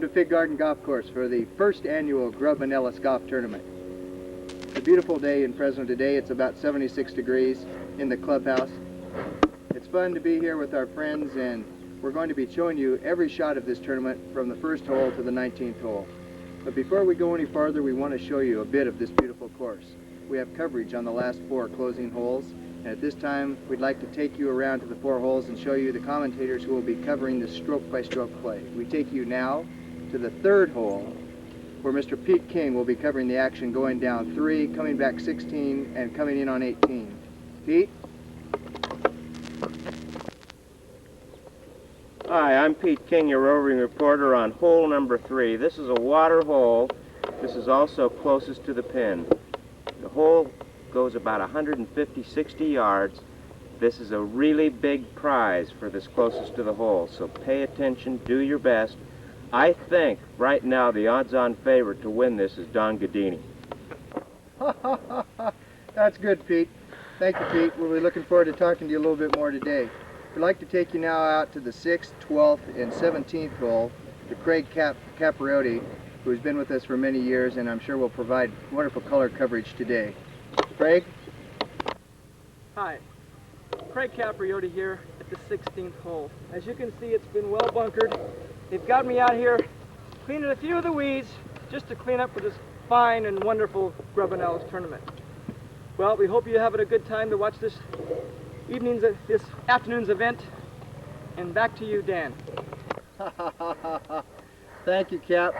welcome to Fig Garden Golf Course for the first annual Grubb and Ellis Golf Tournament. It's a beautiful day in Fresno today. It's about 76 degrees in the clubhouse. It's fun to be here with our friends, and we're going to be showing you every shot of this tournament from the first hole to the 19th hole. But before we go any farther, we want to show you a bit of this beautiful course. We have coverage on the last 4 closing holes, and at this time we'd like to take you around to the 4 holes and show you the commentators who will be covering the stroke-by-stroke play. We take you now to the 3rd hole, where Mr. Pete King will be covering the action going down 3, coming back 16, and coming in on 18. Pete? Hi, I'm Pete King, your roving reporter on hole number 3. This is a water hole. This is also closest to the pin. The hole goes about 150-60 yards. This is a really big prize for this closest to the hole, so pay attention, do your best. I think right now the odds-on favorite to win this is Don Gadini. That's good, Pete. Thank you, Pete. We'll be looking forward to talking to you a little bit more today. We'd like to take you now out to the 6th, 12th, and 17th hole to Craig Capriotti, who's been with us for many years, and I'm sure will provide wonderful color coverage today. Craig? Hi, Craig Capriotti here at the 16th hole. As you can see, it's been well bunkered. They've got me out here cleaning a few of the weeds just to clean up for this fine and wonderful Grubb and Ellis tournament. Well, we hope you're having a good time to watch this afternoon's event. And back to you, Dan. Thank you, Cap.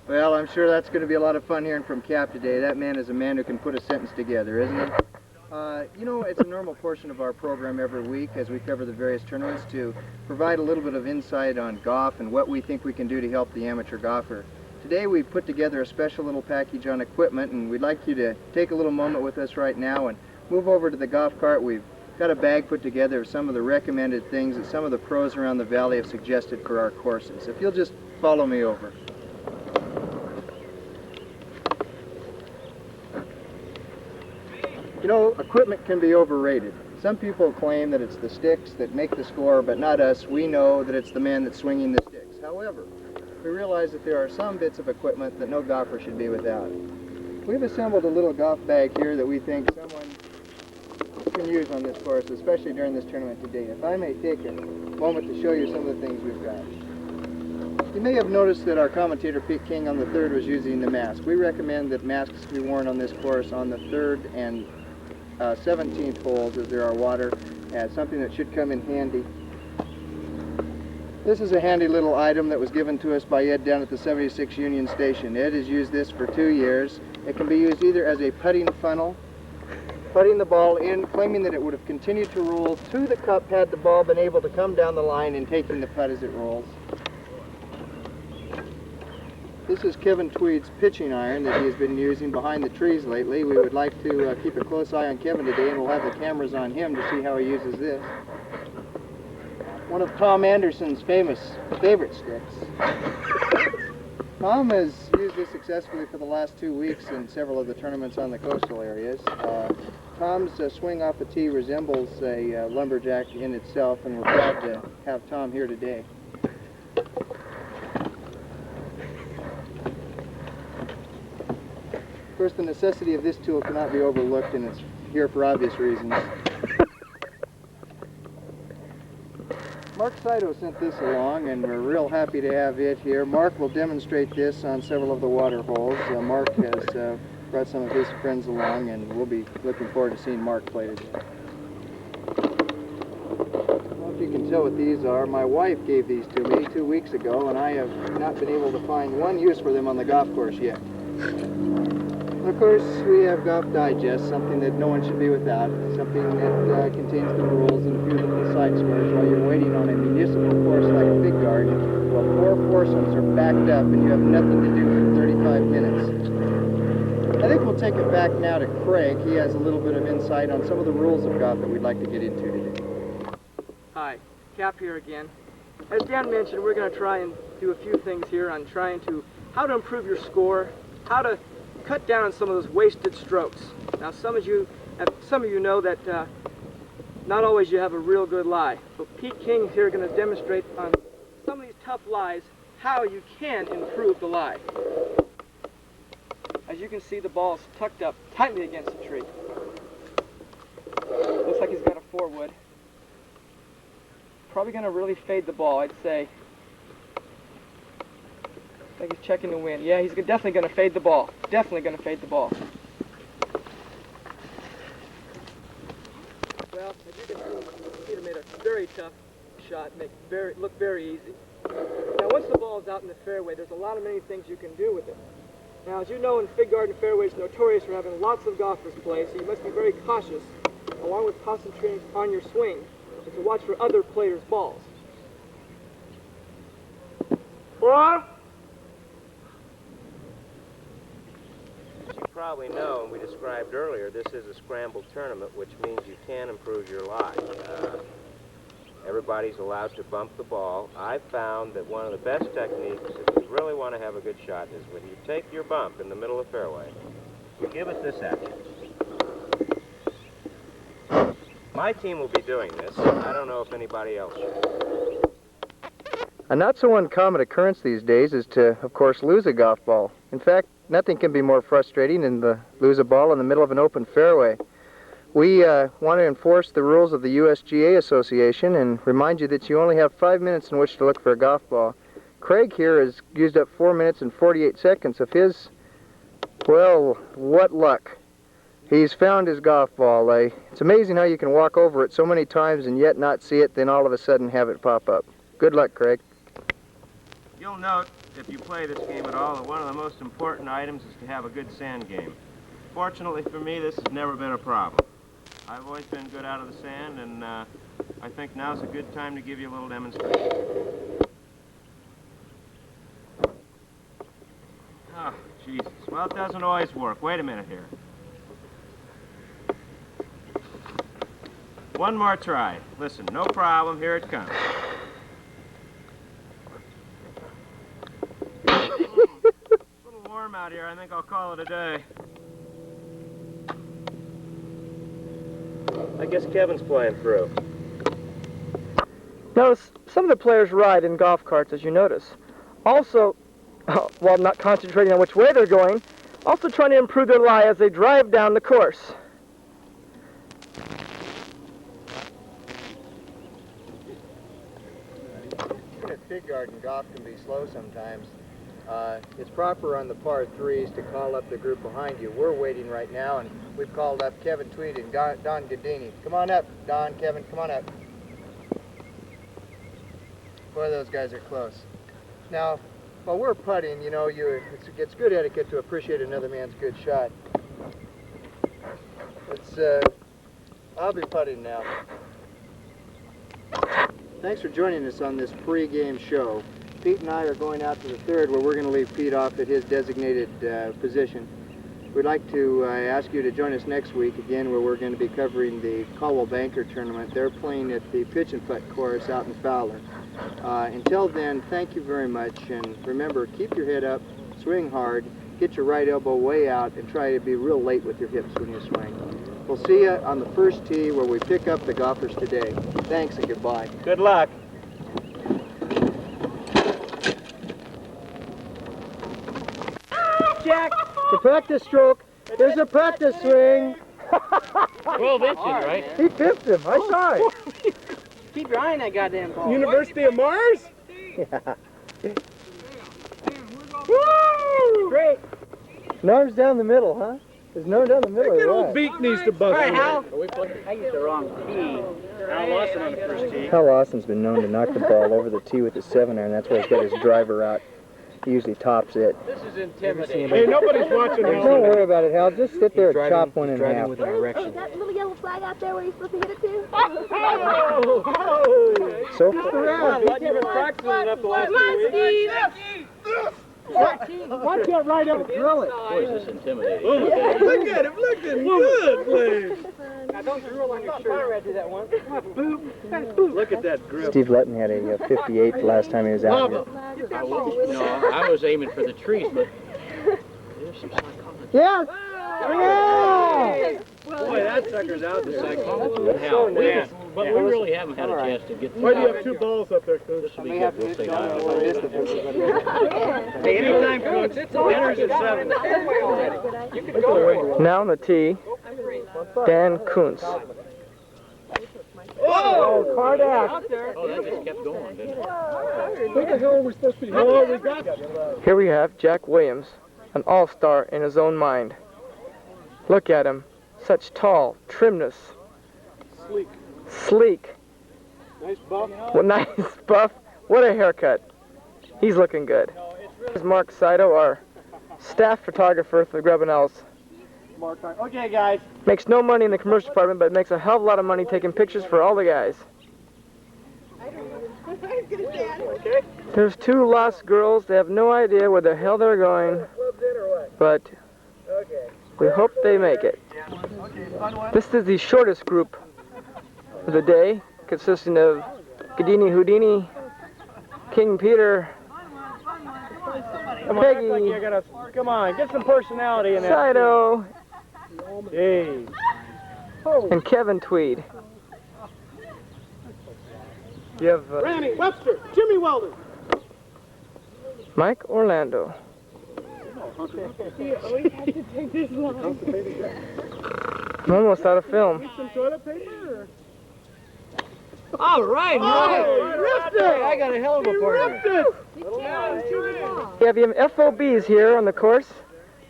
Well, I'm sure that's going to be a lot of fun hearing from Cap today. That man is a man who can put a sentence together, isn't he? You know, it's a normal portion of our program every week as we cover the various tournaments to provide a little bit of insight on golf and what we think we can do to help the amateur golfer. Today we've put together a special little package on equipment, and we'd like you to take a little moment with us right now and move over to the golf cart. We've got a bag put together of some of the recommended things that some of the pros around the valley have suggested for our courses. If you'll just follow me over. You know, equipment can be overrated. Some people claim that it's the sticks that make the score, but not us. We know that it's the man that's swinging the sticks. However, we realize that there are some bits of equipment that no golfer should be without. We've assembled a little golf bag here that we think someone can use on this course, especially during this tournament today. If I may take a moment to show you some of the things we've got. You may have noticed that our commentator Pete King on the 3rd was using the mask. We recommend that masks be worn on this course on the 3rd and 17th holes as there are water, as something that should come in handy. This is a handy little item that was given to us by Ed down at the 76 Union Station. Ed has used this for 2 years. It can be used either as a putting funnel, putting the ball in, claiming that it would have continued to roll to the cup had the ball been able to come down the line and taking the putt as it rolls. This is Kevin Tweed's pitching iron that he has been using behind the trees lately. We would like to keep a close eye on Kevin today, and we'll have the cameras on him to see how he uses this. One of Tom Anderson's famous favorite sticks. Tom has used this successfully for the last 2 weeks in several of the tournaments on the coastal areas. Tom's swing off the tee resembles a lumberjack in itself, and we're proud to have Tom here today. Of course, the necessity of this tool cannot be overlooked, and it's here for obvious reasons. Mark Saito sent this along, and we're real happy to have it here. Mark will demonstrate this on several of the water holes. Mark has brought some of his friends along, and we'll be looking forward to seeing Mark play today. I don't know if you can tell what these are. My wife gave these to me 2 weeks ago, and I have not been able to find one use for them on the golf course yet. Of course, we have Golf Digest, something that no one should be without, something that contains the rules and a few little side scores while you're waiting on a municipal course like Fig Garden. Well, 4 foursomes are backed up and you have nothing to do for 35 minutes. I think we'll take it back now to Craig. He has a little bit of insight on some of the rules of golf that we'd like to get into today. Hi, Cap here again. As Dan mentioned, we're going to try and do a few things here on how to improve your score, how to cut down on some of those wasted strokes. Now, some of you know that not always you have a real good lie. But Pete King here is going to demonstrate on some of these tough lies how you can improve the lie. As you can see, the ball's tucked up tightly against the tree. Looks like he's got a 4-wood. Probably going to really fade the ball, I'd say. I think he's checking the wind. Yeah, he's definitely going to fade the ball. Definitely going to fade the ball. Well, as you can see, Peter made a very tough shot, look very easy. Now, once the ball is out in the fairway, there's a lot of many things you can do with it. Now, as you know, in Fig Garden fairways, notorious for having lots of golfers play, so you must be very cautious, along with concentrating on your swing, and to watch for other players' balls. As you probably know, and we described earlier, this is a scrambled tournament, which means you can improve your lie. Everybody's allowed to bump the ball. I've found that one of the best techniques, if you really want to have a good shot, is when you take your bump in the middle of the fairway, you give it this action. My team will be doing this. I don't know if anybody else should. A not so uncommon occurrence these days is to, of course, lose a golf ball. In fact, nothing can be more frustrating than to lose a ball in the middle of an open fairway. We want to enforce the rules of the USGA Association and remind you that you only have 5 minutes in which to look for a golf ball. Craig here has used up 4 minutes and 48 seconds of his, well, what luck. He's found his golf ball. It's amazing how you can walk over it so many times and yet not see it, then all of a sudden have it pop up. Good luck, Craig. You'll note, if you play this game at all, that one of the most important items is to have a good sand game. Fortunately for me, this has never been a problem. I've always been good out of the sand, and I think now's a good time to give you a little demonstration. Oh, Jesus. Well, it doesn't always work. Wait a minute here. One more try. Listen, no problem. Here it comes. It's a little warm out here. I think I'll call it a day. I guess Kevin's playing through. Notice, some of the players ride in golf carts, as you notice. Also, while not concentrating on which way they're going, also trying to improve their lie as they drive down the course. Even at Fig Garden, golf can be slow sometimes. It's proper on the par threes to call up the group behind you. We're waiting right now, and we've called up Kevin Tweedy and Don Gadini. Come on up, Don, Kevin, come on up. Boy, those guys are close. Now, while we're putting, you know, it's good etiquette to appreciate another man's good shot. I'll be putting now. Thanks for joining us on this pre-game show. Pete and I are going out to the third, where we're going to leave Pete off at his designated position. We'd like to ask you to join us next week again, where we're going to be covering the Caldwell Banker tournament. They're playing at the Pitch and Putt course out in Fowler. Until then, thank you very much, and remember, keep your head up, swing hard, get your right elbow way out, and try to be real late with your hips when you swing. We'll see you on the first tee, where we pick up the golfers today. Thanks and goodbye. Good luck. Jack, the practice stroke. There's a practice swing. 12 inches, right? He pipped him. I saw it. Keep your eye on that goddamn ball. University of Mars? Yeah. Woo! Great. Norm's down the middle, huh? There's no down the middle. That old beak needs to bust. All right, Hal. I used the wrong tee. Hal Lawson on the first tee. Hal Lawson's been known to knock the ball over the tee with his 7-iron. That's why he's got his driver out. He usually tops it. This is intimidating. Hey, nobody's watching Hal. Don't worry about it, Hal. Just sit there and chop one in half. with an erection. Is that little yellow flag out there where you're supposed to hit it to? So You've been practicing enough the last 2 weeks. Why can't right out drill it? Boy, is this intimidating. Look at him, looking good, please. Now don't drool on your shirt. I did that once. Look at that grip. Steve Lutton had a 58 the last time he was out here. No, I was aiming for the trees, but there's some psychology. Yes! Boy, that sucker's out there. So nice. But we really haven't had a chance to get. Why do you have two balls up there, Coach? This will be good. We'll stay down. Hey, anytime, Coach. Dinner's at 7. Now on the tee, Dan Kuntz. Oh, Cardack. Oh, that just kept going, didn't it? What the hell are we supposed to be? Oh, we got Here we have Jack Williams, an all-star in his own mind. Look at him. Such tall, trimness. Sleek. Nice buff. Well, nice buff. What a haircut. He's looking good. This is Mark Saito, our staff photographer for the Grubb Ellis. Okay, guys. Makes no money in the commercial department, but makes a hell of a lot of money taking pictures for all the guys. There's two lost girls. They have no idea where the hell they're going, but we hope they make it. This is the shortest group of the day, consisting of Gadini Houdini, King Peter, Peggy, Come on, get some personality in that. Saito, Hey. and Kevin Tweed. You have Randy Webster, Jimmy Weldon. Mike Orlando. I'm almost out of film. Some toilet paper? All right, I got a hell of a partner. We have FOBs here on the course.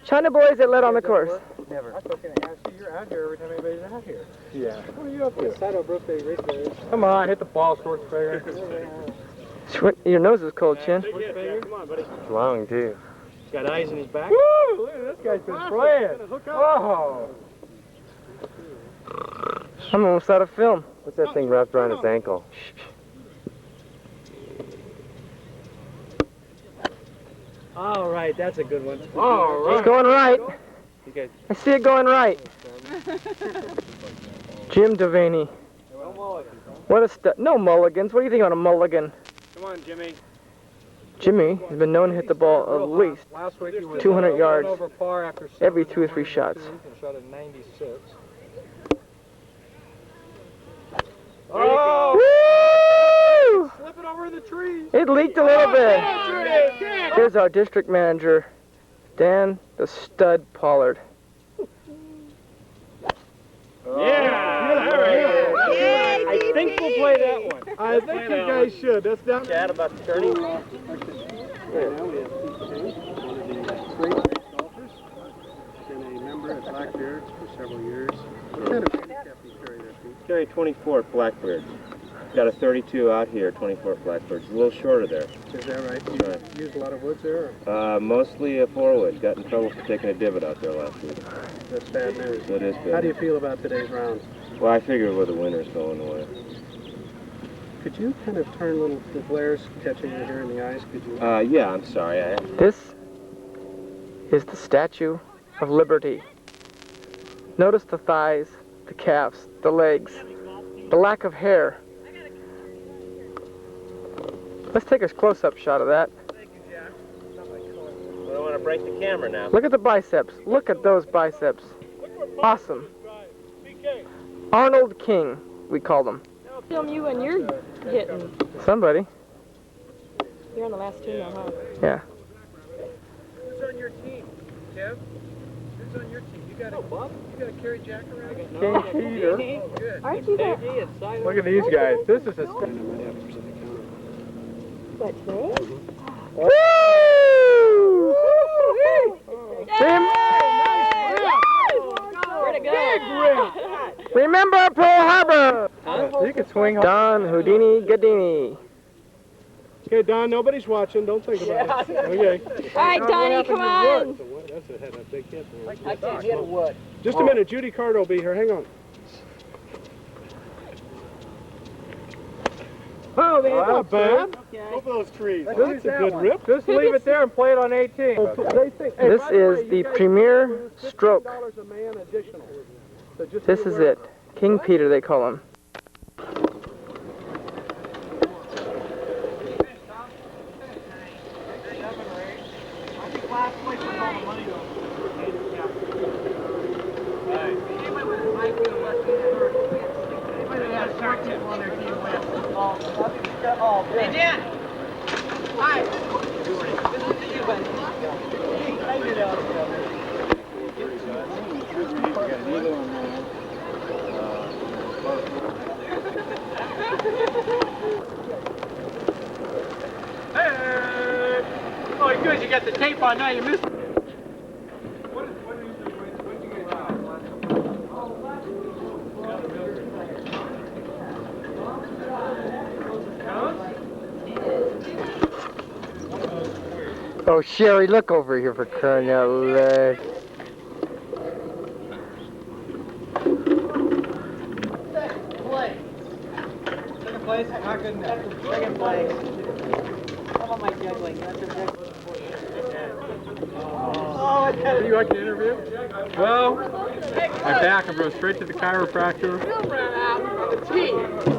China boys that led on the course. Never. I was going to ask you, you're out here every time anybody's out here. Yeah. What are you up to? Saito birthday race day. Come on, hit the ball, Schwartzberger. Your nose is cold, Chin. Come on, buddy. It's long, too. He's got eyes in his back. Woo! Look at this guy's been playing. Oh! I'm almost out of film. What's that thing wrapped around his ankle? All right, that's a good one. All right. It's going right. I see it going right. Jim Devaney. What a stud. No mulligans. What do you think on a mulligan? Come on, Jimmy. Jimmy has been known to hit the ball at least Last week he was 200 yards over par after every 2 or 3 shots. Shot at 96. Oh! Woo! Slip it over the trees. It leaked a little bit. Here's our district manager, Dan the Stud Pollard. I think we'll play that one. I think you guys should. That's down. Chat about the tourney. Now we have Pete King, one of the great golfers. Been a member at Blackbeard for several years. What kind of handicap do you carry there, Pete? Carry 24 at Blackbird. Got a 32 out here, 24 at Blackbird. It's a little shorter there. Is that right? You Right. use a lot of woods there? Or? Mostly a 4-wood. Got in trouble for taking a divot out there last week. That's bad news. So it is bad. How do you feel about today's round? Well, I figured with the winter's going away. Could you kind of turn a little, the glares catching you here in the eyes? Could you? Yeah, I'm sorry. This is the Statue of Liberty. Notice the thighs, the calves, the legs, the lack of hair. Let's take a close-up shot of that. I don't want to break the camera now. Look at the biceps. Look at those biceps. Awesome. Arnold King, we call them. Film you when you're hitting. Somebody. You're on the last team now, huh? Yeah. Who's on your team, Kev? Who's on your team? You got to carry Jack around? King Peter. Good. Aren't you there? Look at these guys. This is a... What, today? Woo! Where'd it go? Remember Pearl Harbor! You can swing. Don Houdini Gadini. Okay, Don, nobody's watching. Don't think about it. Okay. All right, Donnie, come on. That's a big hit. I can't hit a wood. Just a minute. Judy Carter will be here. Hang on. Oh, Not bad. Go for those trees. That's a good rip. Just leave it there and play it on 18. This is the premier stroke. $50 a man additional. So just This is it. King Peter, they call him. Hey, Dan! Hi! This is to you, buddy. I knew that was Hey! Oh, good, you got the tape on now, you missed it. Oh, Sherry, look over here for crying out loud. Second place? Not good enough. Second place. How about my juggling? That's a juggling. Oh, Would you like an interview? Well, my back, I'm going straight to the chiropractor. ran out of the team.